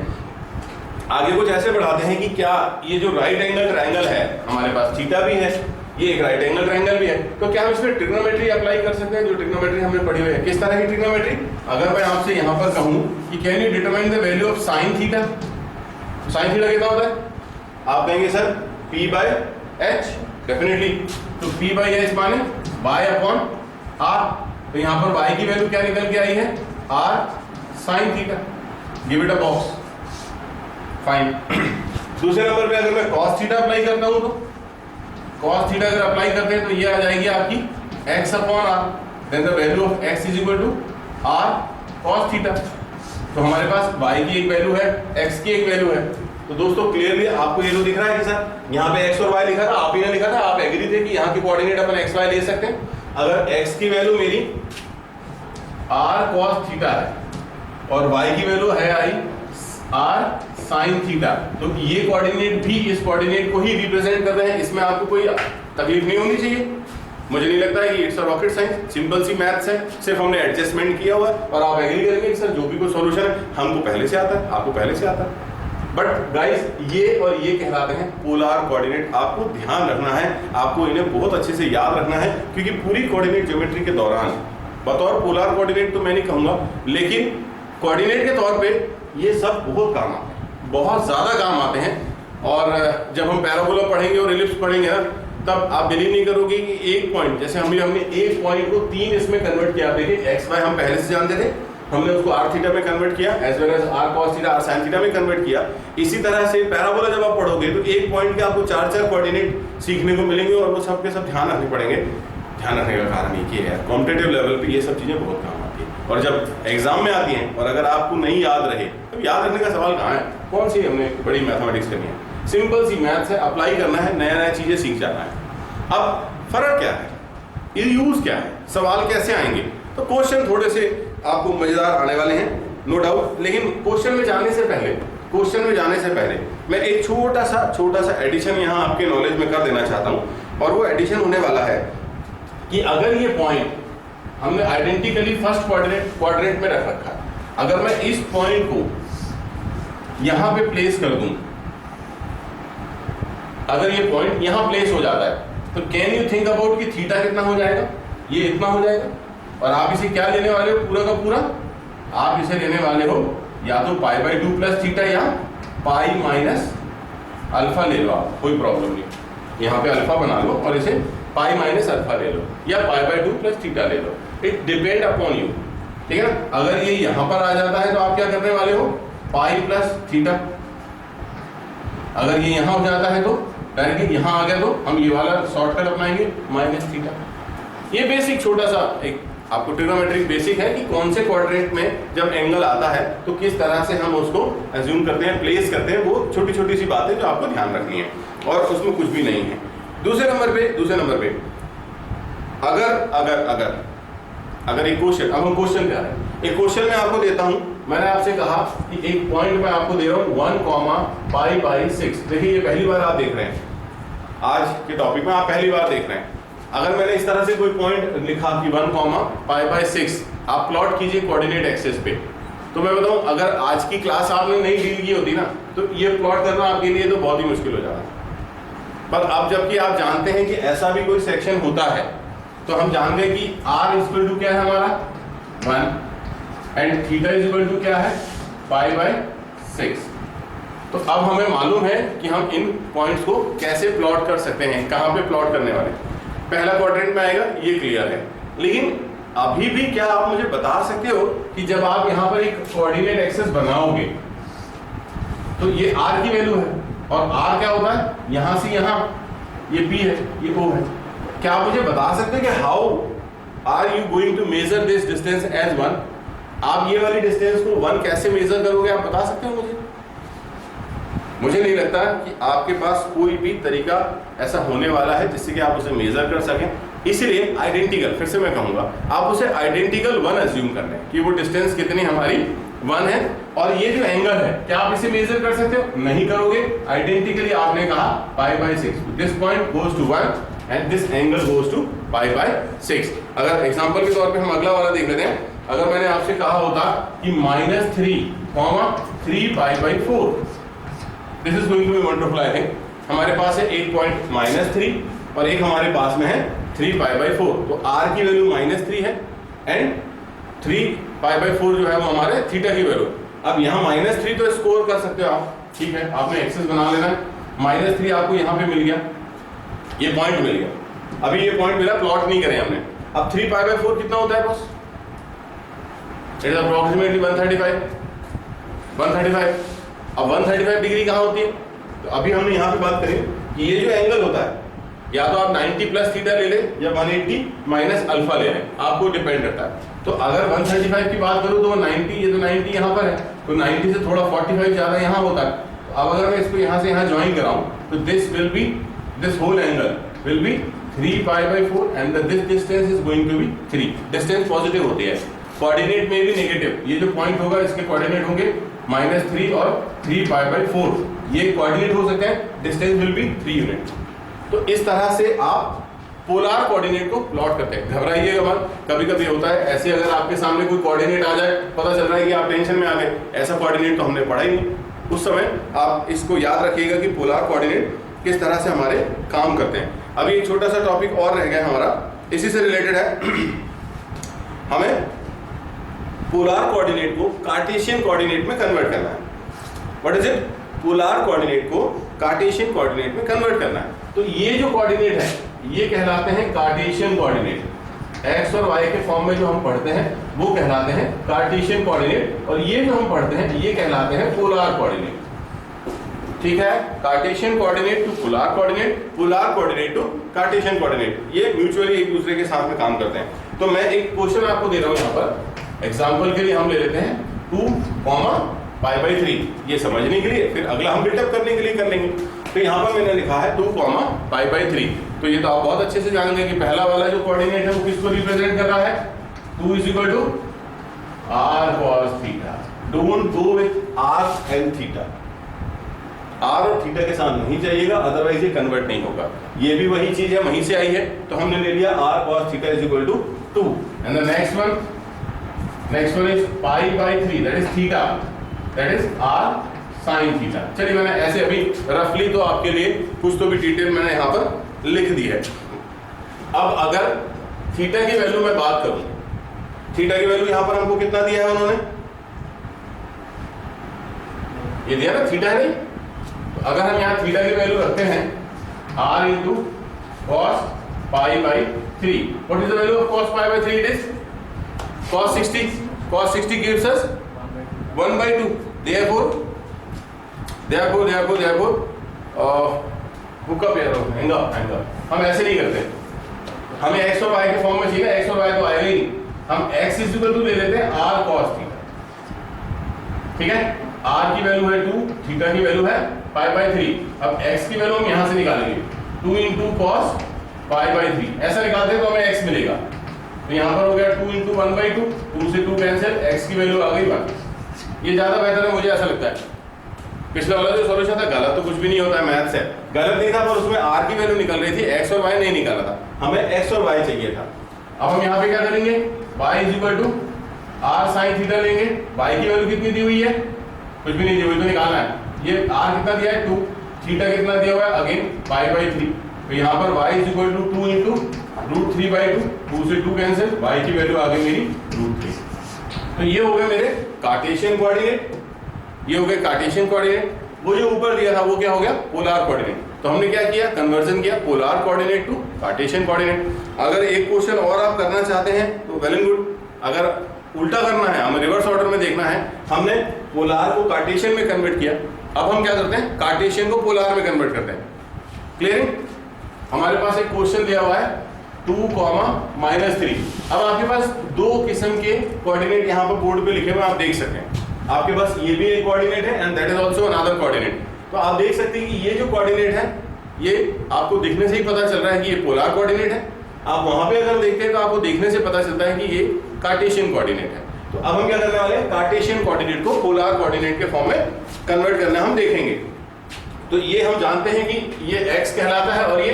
आगे कुछ ऐसे बढ़ाते हैं कि क्या ये जो राइट एंगल ट्राइंगल है, हमारे पास थीटा भी है, ये एक राइट एंगल ट्राइंगल भी है, तो क्या हम इसमें ट्रिग्नोमेट्री अप्लाई कर सकते हैं, जो ट्रिग्नोमेट्री हमने पढ़ी हुई है। किस तरह की ट्रिग्नोमेट्री, अगर मैं आपसे यहाँ पर कहूँ कि can you determine the value of sine theta, sine theta कितना होता है, आप कहेंगे sir P by H, definitely. तो P बाय H माने y अपॉन r, तो यहाँ पर y की वैल्यू क्या निकल के आई है, r sine theta. Give it a box, fine. दूसरे नंबर पे अगर मैं cos थीटा अप्लाई करता हूँ, तो cos थीटा अगर अप्लाई करते हैं तो ये आ जाएगी आपकी x upon r, then the value of x is equal to r cos theta. तो हमारे पास y की एक वैल्यू है, x की एक वैल्यू है। तो दोस्तों क्लियरली आपको ये जो दिख रहा है कि सर यहाँ पे x और y लिखा था, आप ही ने लिखा था, आप एग्री थे कि यहाँ के कोऑर्डिनेट अपन x y ले सकते हैं। अगर x की वैल्यू मेरी r cos थीटा है और y की वैल्यू है आई r sin थीटा, तो ये कोऑर्डिनेट भी इस कोऑर्डिनेट को ही रिप्रेजेंट कर रहे हैं। इसमें आपको कोई तकलीफ नहीं होनी चाहिए। मुझे नहीं लगता है कि it's a rocket science, simple सी मैथ्स है, सिर्फ हमने एडजस्टमेंट किया हुआ है और आप एग्री करेंगे कि सर जो भी कोई सॉल्यूशन है हमको पहले से आता है, आपको पहले से आता है। बट गाइस ये और ये कहलाते हैं पोलर कोऑर्डिनेट। आपको ध्यान रखना है, आपको इन्हें बहुत अच्छे से याद रखना है, क्योंकि पूरी कोऑर्डिनेट ज्योमेट्री के दौरान बतौर पोलर कोऑर्डिनेट तो मैं नहीं कहूँगा, लेकिन कोऑर्डिनेट के तौर पे ये सब बहुत काम आते हैं, बहुत ज़्यादा काम आते हैं। और जब हम पैराबोला पढ़ेंगे और एलिप्स पढ़ेंगे ना, तब आप बिलीव नहीं करोगे कि एक पॉइंट, जैसे हमने एक पॉइंट को 3 इसमें कन्वर्ट किया। देखिए एक्स वाई हम पहले से जानते थे, हमने उसको आर थीटा में कन्वर्ट किया, as well as r cos theta, r sine theta में कन्वर्ट किया। इसी तरह से पैराबोला जब आप पढ़ोगे तो एक पॉइंट के आपको 4 कोऑर्डिनेट सीखने को मिलेंगे और वो सब के सब ध्यान रखने पड़ेंगे। ध्यान रखने का कारण एक ही है, कॉम्पिटिटिव लेवल पे ये सब चीज़ें बहुत काम आती हैं। और जब एग्जाम में आती हैं और अगर आपको नहीं याद रहे तो याद रखने का सवाल कहाँ है, कौन सी हमने बड़ी मैथमेटिक्स करनी है, सिंपल सी मैथ्स है, अप्लाई करना है, नया नया चीज़ें सीख जाना है। अब फर्क क्या है, ये यूज़ क्या है, सवाल कैसे आएंगे, तो क्वेश्चन थोड़े से आपको मज़ेदार आने वाले हैं नो डाउट। लेकिन क्वेश्चन में जाने से पहले मैं एक छोटा सा एडिशन यहाँ आपके नॉलेज में कर देना चाहता हूँ। और वो एडिशन होने वाला है कि अगर ये पॉइंट हमने आइडेंटिकली फर्स्ट क्वाड्रेंट में रख रखा है, अगर मैं इस पॉइंट को यहाँ पे प्लेस कर दूं, अगर ये पॉइंट यहाँ प्लेस हो जाता है तो कैन यू थिंक अबाउट कि थीटा कितना हो जाएगा, ये इतना हो जाएगा। और आप इसे क्या लेने वाले हो, पूरा का पूरा आप इसे लेने वाले हो या तो पाई बाई 2 प्लस थीटा या पाई माइनस अल्फा ले लो आप, कोई प्रॉब्लम नहीं, यहाँ पे अल्फा बना लो और इसे पाई माइनस अल्फा ले लो या पाई बाई 2 प्लस थीटा ले लो, इट डिपेंड अपॉन यू, ठीक है ना। अगर ये यहाँ पर आ जाता है तो आप क्या करने वाले हो, पाई प्लस थीटा। अगर ये यहाँ हो जाता है तो डायरेक्टली यहाँ आ गया तो हम ये वाला शॉर्टकट अपनाएंगे माइनस थीटा। ये बेसिक छोटा सा एक आपको ट्रिग्नोमेट्रिक बेसिक है कि कौन से क्वाड्रेंट में जब एंगल आता है तो किस तरह से हम उसको एज्यूम करते हैं, प्लेस करते हैं, वो छोटी छोटी सी बातें जो आपको ध्यान रखनी है और उसमें कुछ भी नहीं है। दूसरे नंबर पे अगर एक क्वेश्चन, अब हम क्वेश्चन क्या है, एक क्वेश्चन में आपको देता हूं, मैंने आपसे कहा कि एक पॉइंट में आपको दे रहा हूं 1,π/6। देखिए ये पहली बार आप देख रहे हैं, आज के टॉपिक में आप पहली बार देख रहे हैं। अगर मैंने इस तरह से कोई पॉइंट लिखा कि 1,π/6, आप प्लॉट कीजिए कोऑर्डिनेट एक्सिस पे, तो मैं बताऊं अगर आज की क्लास आपने नहीं डील की होती ना तो ये प्लॉट करना आपके लिए तो बहुत ही मुश्किल हो जाता। पर अब जबकि आप जानते हैं कि ऐसा भी कोई सेक्शन होता है तो हम जान गए कि r इक्वल टू क्या है हमारा 1 एंड थीटा इक्वल टू क्या है π/6। तो अब हमें मालूम है कि हम इन पॉइंट्स को कैसे प्लॉट कर सकते हैं, कहाँ पे प्लॉट करने वाले, पहला क्वाड्रेंट में आएगा, ये क्लियर है। लेकिन अभी भी क्या आप मुझे बता सकते हो कि जब आप यहाँ पर एक कोऑर्डिनेट एक्सिस बनाओगे तो ये r की वैल्यू है और r क्या होता है, यहाँ से यहाँ ये p है, ये o है। क्या आप मुझे बता सकते हैं कि how are you going to measure this distance as 1? आप ये वाली डिस्टेंस को 1 कैसे मेजर करोगे, आप बता सकते हो मुझे? मुझे नहीं लगता कि आपके पास कोई भी तरीका ऐसा होने वाला है जिससे कि आप उसे मेजर कर सकें। इसलिए आइडेंटिकल, फिर से मैं कहूँगा, आप उसे आइडेंटिकल 1 अज्यूम कर लें कि वो डिस्टेंस कितनी हमारी 1 है। और ये जो एंगल है क्या आप इसे मेजर कर सकते हो? नहीं करोगे। आइडेंटिकली आपने कहा π/6, this point goes to 1 and this angle goes to π/6। अगर एग्जांपल के तौर पे हम अगला वाला देख लेते हैं। अगर मैंने आपसे कहा होता कि -3, 3π/4, this is going to be wonderful. I think हमारे पास है एक पॉइंट -3 और एक हमारे पास में है 3π/4, तो r की वैल्यू -3 है एंड 3π/4 जो है वो हमारे थीटा की वैल्यू। अब यहाँ -3 तो स्कोर कर सकते हो आप, ठीक है, आपने एक्सेस बना लेना है। -3 आपको यहाँ पे मिल गया, ये पॉइंट मिल गया। अभी ये पॉइंट मिला, प्लॉट नहीं करे हमने। अब 3π/4 कितना होता है बॉस? It is approximately 135। अब 135 डिग्री कहाँ होती है? तो अभी हमने यहाँ पे बात करी कि ये जो एंगल होता है या तो आप 90 प्लस थीटा ले लें या 180 माइनस अल्फा ले लें, आपको डिपेंड करता है। तो अगर 135 की बात करूँ तो 90, ये तो 90 यहाँ पर है, तो 90 से थोड़ा 45 ज़्यादा यहाँ होता है। तो अब अगर मैं इसको यहाँ से यहाँ ज्वाइन कराऊँ तो this whole angle will be 3π/4 and this distance is going to be 3। Distance positive होती है, कोऑर्डिनेट में भी नेगेटिव। ये जो पॉइंट होगा इसके कोऑर्डिनेट होंगे -3 और 3π/4, ये कोऑर्डिनेट हो सकते हैं, डिस्टेंस विल बी 3 यूनिट। तो इस तरह से आप पोलर कोऑर्डिनेट को प्लॉट करते हैं। घबराइएगा मत, कभी कभी होता है ऐसे, अगर आपके सामने कोई कोऑर्डिनेट आ जाए, पता चल रहा है कि आप टेंशन में आ गए, ऐसा कोऑर्डिनेट तो हमने पढ़ा ही नहीं। उस समय आप इसको याद रखिएगा कि पोलर कोऑर्डिनेट किस तरह से हमारे काम करते हैं। अभी एक छोटा सा टॉपिक और रह गया हमारा, इसी से रिलेटेड है। हमें पोलर कोऑर्डिनेट को कार्टेशियन कोऑर्डिनेट में कन्वर्ट करना है। What is it? Polar coordinate को कार्टेशियन कोऑर्डिनेट में कन्वर्ट करना है। तो ये जो कोऑर्डिनेट है ये कहलाते हैं कार्टेशियन कोऑर्डिनेट। एक्स और वाई के फॉर्म में जो हम पढ़ते हैं वो कहलाते हैं कार्टेशियन कोऑर्डिनेट, और ये जो हम पढ़ते हैं ये कहलाते हैं पोलर कोऑर्डिनेट। ठीक है, Cartesian coordinate to polar coordinate, polar coordinate to Cartesian coordinate, ये म्यूचुअली एक दूसरे के साथ में काम करते हैं। तो मैं एक क्वेश्चन आपको दे रहा हूं यहाँ पर एग्जांपल के लिए, हम ले लेते हैं 2, π/3, ये समझने के लिए, फिर अगला हम बिल्टअप करने के लिए कर लेंगे। तो यहाँ पर मैंने लिखा है 2, π/3, तो ये तो आप बहुत अच्छे से जानेंगे कि पहला वाला जो कोऑर्डिनेट है वो किसको रिप्रेजेंट कर रहा है, 2 = r cos theta. Don't go with r and theta, r और थीटा के साथ नहीं जाइएगा, अदरवाइज ये कन्वर्ट नहीं होगा। ये भी वही चीज है, वहीं से आई है, तो हमने ले लिया r cos theta = 2 and the next one is π/3, that is theta, that is r sin theta. चलिए मैंने ऐसे अभी रफली तो आपके लिए कुछ तो भी डिटेल मैंने यहाँ पर लिख दी है। अब अगर थीटा की वैल्यू मैं बात करूं, थीटा की वैल्यू यहाँ पर हमको कितना दिया है उन्होंने, ये दिया ना थीटा है नहीं, तो अगर हम यहाँ थीटा की वैल्यू रखते हैं r × cos π/3, what is the value of cos π/3? It is cos 60, cos 60 gives us 1/2, therefore hook up here, hang up, हम ऐसे नहीं करते, हमें x और y के फॉर्म में चाहिए ना, x और y तो आएगा ही नहीं, हम x = ले लेते हैं r cos थीटा, ठीक है, r की वैल्यू है 2, थीटा की वैल्यू है π/3, अब x की वैल्यू हम यहां से निकालेंगे 2 × cos π/3, ऐसा निकालते हैं तो हमें x मिलेगा, तो यहां पर हो गया 2 × 1/2, 2 से 2 कैंसिल, x की वैल्यू आ गई 1, ये ज्यादा बेहतर है, मुझे ऐसा लगता है। पिछला वाला जो सॉल्यूशन था गलत तो कुछ भी नहीं होता है, मैथ से गलत नहीं था, पर उसमें r की वैल्यू निकल रही थी, x और y नहीं निकाला था, हमें x और y चाहिए था। अब हम यहाँ पे क्या करेंगे, y = r sin थीटा लेंगे, y की वैल्यू कितनी दी हुई है, कुछ भी नहीं दी हुई, तो निकालना है, ये r कितना दिया है 2, थीटा कितना दिया हुआ है अगेन π/3, तो यहाँ पर y = 2 × √3/2, 2 से 2 कैंसिल, y की वैल्यू आ गई मेरी √3। तो ये हो गए मेरे कार्टेशियन कोऑर्डिनेट, ये हो गए कार्टेशियन कोऑर्डिनेट। वो जो ऊपर दिया था वो क्या हो गया, पोलर कोऑर्डिनेट। तो हमने क्या किया, कन्वर्जन किया polar coordinate to Cartesian coordinate. अगर एक क्वेश्चन और आप करना चाहते हैं तो वेल एंड गुड, अगर उल्टा करना है, हमें रिवर्स ऑर्डर में देखना है, हमने पोलर को कार्टेशियन में कन्वर्ट किया, अब हम क्या करते हैं, कार्टेशियन को पोलर में कन्वर्ट करते हैं। क्लियर? हमारे पास एक क्वेश्चन दिया हुआ है 2, -3। अब आपके पास दो किस्म के कोऑर्डिनेट यहाँ पर बोर्ड पे लिखे हुए आप देख सकते हैं। आपके पास ये भी एक कोऑर्डिनेट है and that is also another coordinate. तो आप देख सकते हैं कि ये जो कोऑर्डिनेट है ये आपको दिखने से ही पता चल रहा है कि ये पोलर कोऑर्डिनेट है। आप वहां पे अगर देखते हैं तो आपको देखने से पता चलता है कि ये कार्टेशियन कोऑर्डिनेट है। तो अब हम क्या करने वाले हैं, कार्टेशियन कोऑर्डिनेट को पोलर कोऑर्डिनेट के फॉर्म में कन्वर्ट करना हम देखेंगे। तो ये हम जानते हैं कि ये x कहलाता है और ये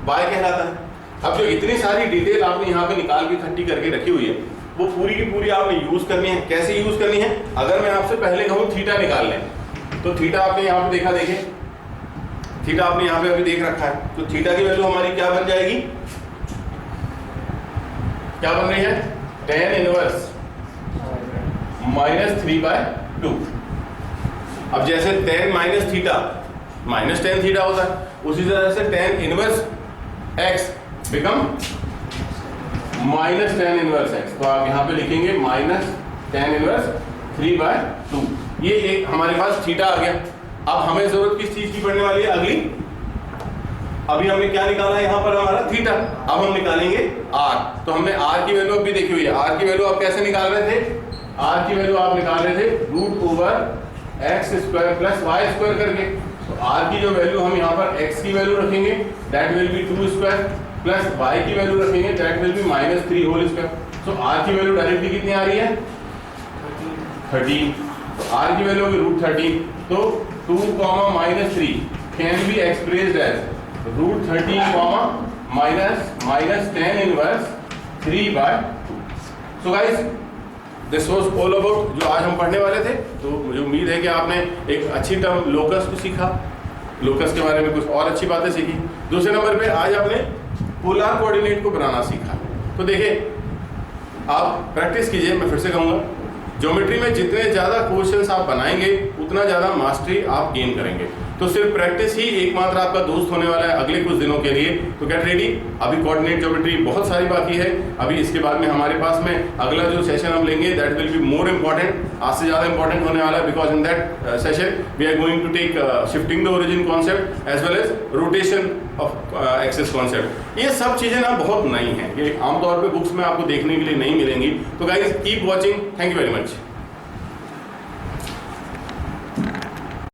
y कहलाता है। अब जो इतनी सारी डिटेल आपने यहाँ पे निकाल के इकट्ठी करके रखी हुई है वो पूरी की पूरी आपने यूज करनी है। कैसे यूज करनी है, अगर मैं आपसे पहले कहूँ थीटा निकाल लें तो थीटा आपने यहाँ पे देखा, देखें थीटा आपने यहाँ पे अभी देख रखा है। तो थीटा की वैल्यू हमारी क्या बन जाएगी, क्या बन रही है, tan इनवर्स -3/2। अब जैसे tan minus theta minus tan theta होता है, उसी तरह से tan inverse x become -tan inverse x। तो आप यहाँ पे लिखेंगे -tan इनवर्स 3/2। ये एक हमारे पास थीटा आ गया। अब हमें जरूरत किस चीज की पड़ने वाली है, अगली, अभी हमने क्या निकाला है यहाँ पर हमारा थीटा, अब हम निकालेंगे r। तो हमने r की वैल्यू अभी देखी हुई है। r की वैल्यू आप कैसे निकाल रहे थे, r की वैल्यू आप निकाल रहे थे √x² + y² करके। तो r की जो वैल्यू हम यहाँ पर x की वैल्यू रखेंगे that will be 2² plus y की वैल्यू रखेंगे that will be -3 whole square. तो r की वैल्यू डायरेक्टली कितनी आ रही है, 13। तो r की वैल्यू होगी √13। तो 2, -3 can be expressed as √13, -tan inverse 3/2। So guys this was all about जो आज हम पढ़ने वाले थे। तो मुझे उम्मीद है कि आपने एक अच्छी टर्म लोकस को सीखा, लोकस के बारे में कुछ और अच्छी बातें सीखी। दूसरे नंबर पे आज आपने पोलर कोऑर्डिनेट को बनाना सीखा। तो देखिए आप प्रैक्टिस कीजिए, मैं फिर से कहूँगा ज्योमेट्री में जितने ज़्यादा क्वेश्चंस आप बनाएंगे उतना ज़्यादा मास्टरी आप गेन करेंगे। तो सिर्फ प्रैक्टिस ही एकमात्र आपका दोस्त होने वाला है अगले कुछ दिनों के लिए। तो गेट रेडी, अभी कोऑर्डिनेट ज्योमेट्री बहुत सारी बाकी है। अभी इसके बाद में हमारे पास में अगला जो सेशन हम लेंगे that will be more important, आज से ज़्यादा इंपॉर्टेंट होने वाला है, because in that session we are going to take shifting the origin concept as well as rotation of axis concept. ये सब चीज़ें ना बहुत नई हैं, ये आमतौर पर बुक्स में आपको देखने के लिए नहीं मिलेंगी। तो guys keep watching, thank you very much.